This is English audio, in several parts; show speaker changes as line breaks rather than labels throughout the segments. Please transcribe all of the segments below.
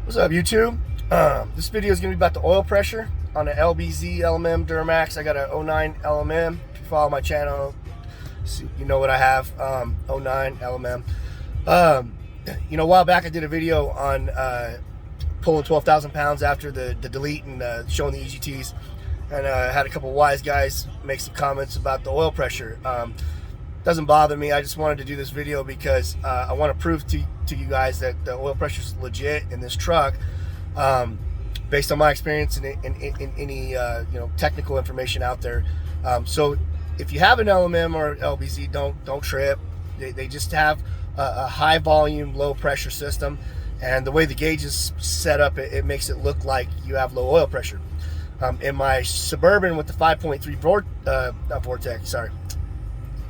What's up, YouTube? This video is going to be about the oil pressure on the LBZ LMM Duramax. I got a 09 LMM. If you follow my channel, you know what I have. 09 LMM. A while back I did a video on pulling 12,000 pounds after the delete and showing the EGTs. And I had a couple wise guys make some comments about the oil pressure. Doesn't bother me. I just wanted to do this video because I want to prove to you guys that the oil pressure is legit in this truck, based on my experience and any technical information out there. So if you have an LMM or LBZ, don't trip. They just have a high volume, low pressure system, and the way the gauge is set up, it makes it look like you have low oil pressure. In my Suburban with the 5.3 Vortex,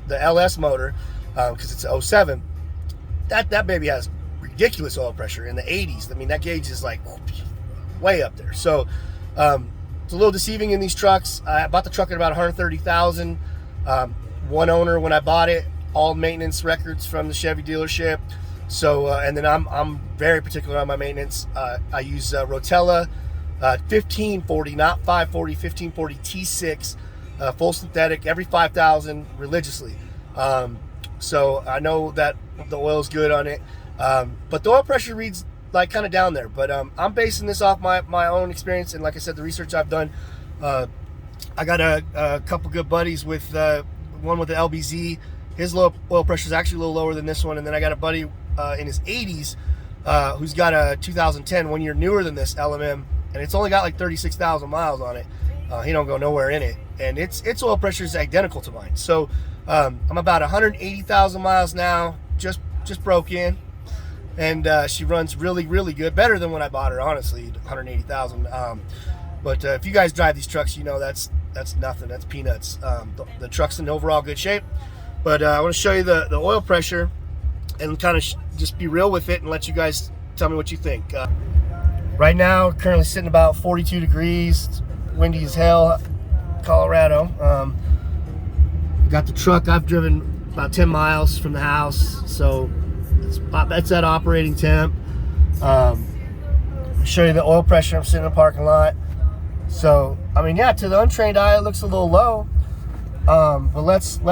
the LS motor, because it's a 07, that baby has ridiculous oil pressure in the 80s. I mean, that gauge is like way up there. So it's a little deceiving in these trucks. I bought the truck at about 130,000. One owner when I bought it, all maintenance records from the Chevy dealership. So and then I'm very particular on my maintenance. I use Rotella 1540, not 540, 1540 T6. Full synthetic every 5,000 religiously. So I know that the oil is good on it, but the oil pressure reads like kind of down there. But I'm basing this off my own experience, and like I said, the research I've done. I got a couple good buddies with one with the LBZ. His low oil pressure is actually a little lower than this one, and then I got a buddy in his 80s who's got a 2010, 1 year newer than this LMM, and it's only got like 36,000 miles on it. He don't go nowhere in it, and its oil pressure is identical to mine. So I'm about 180,000 miles now, just broke in, and she runs really good, better than when I bought her, honestly. 180,000. But if you guys drive these trucks, you know that's nothing. That's peanuts. The truck's in overall good shape, but I want to show you the oil pressure and kind of just be real with it and let you guys tell me what you think. Right now, currently sitting about 42 degrees. Windy as hell, Colorado. Got the truck. I've driven about 10 miles from the house, so it's at operating temp. Show you the oil pressure. I'm sitting in the parking lot. So I mean, yeah, to the untrained eye, it looks a little low. But let's pull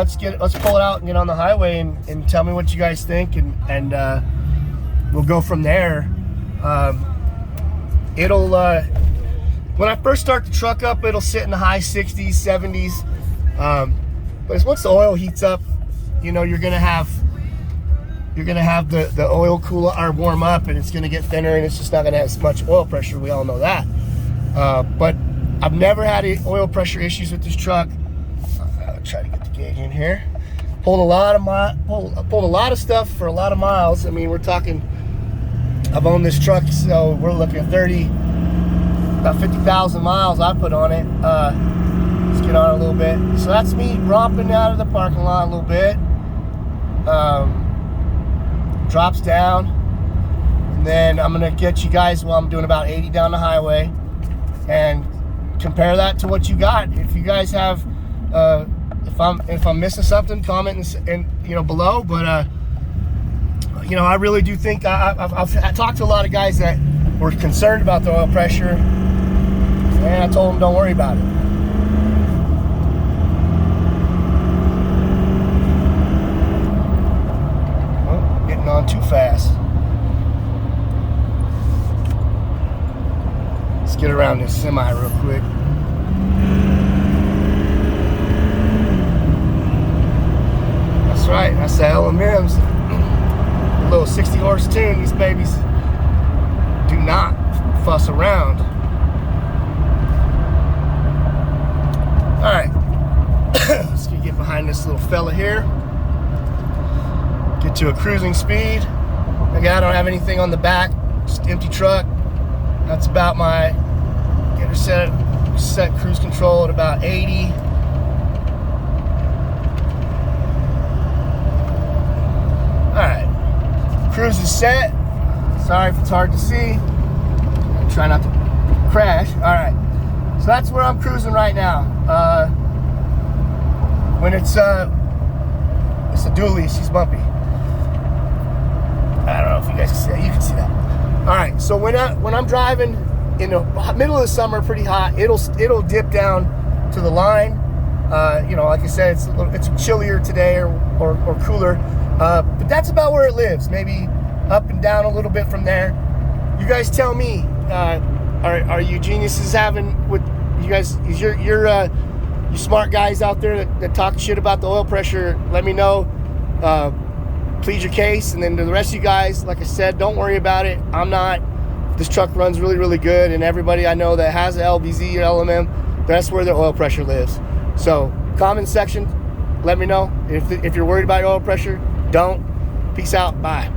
it out and get on the highway and tell me what you guys think, and we'll go from there. When I first start the truck up, it'll sit in the high 60s, 70s. But once the oil heats up, you're gonna have the oil cool or warm up, and it's gonna get thinner, and it's just not gonna have as much oil pressure. We all know that. But I've never had any oil pressure issues with this truck. I'll try to get the gauge in here. Pulled a lot of stuff for a lot of miles. I mean, we're talking. I've owned this truck, so we're looking at about 50,000 miles I put on it. Let's get on a little bit. So that's me romping out of the parking lot a little bit. Drops down, and then I'm gonna get you guys while I'm doing about 80 down the highway, and compare that to what you got. If you guys have, if I'm missing something, comment and below. But I really do think I've talked to a lot of guys that were concerned about the oil pressure. And I told him, don't worry about it. Oh, getting on too fast. Let's get around this semi real quick. That's right, that's the LMMs. A little 60 horse tune, these babies do not fuss around. All right, let's get behind this little fella here. Get to a cruising speed. Again, I don't have anything on the back, just empty truck. That's about my, get her set cruise control at about 80. All right, cruise is set. Sorry if it's hard to see. I'm trying not to crash. All right. So that's where I'm cruising right now. When it's a dually, she's bumpy. I don't know if you guys can see that. You can see that. All right, so when I'm driving in the middle of the summer, pretty hot, it'll dip down to the line. You know, like I said, it's chillier today or cooler, but that's about where it lives. Maybe up and down a little bit from there. You guys tell me, are you geniuses having with you guys? Is you smart guys out there that talk shit about the oil pressure? Let me know. Plead your case, and then to the rest of you guys, like I said, don't worry about it. I'm not. This truck runs really, really good, and everybody I know that has an LBZ or LMM, that's where their oil pressure lives. So, comment section, let me know if you're worried about your oil pressure. Don't. Peace out. Bye.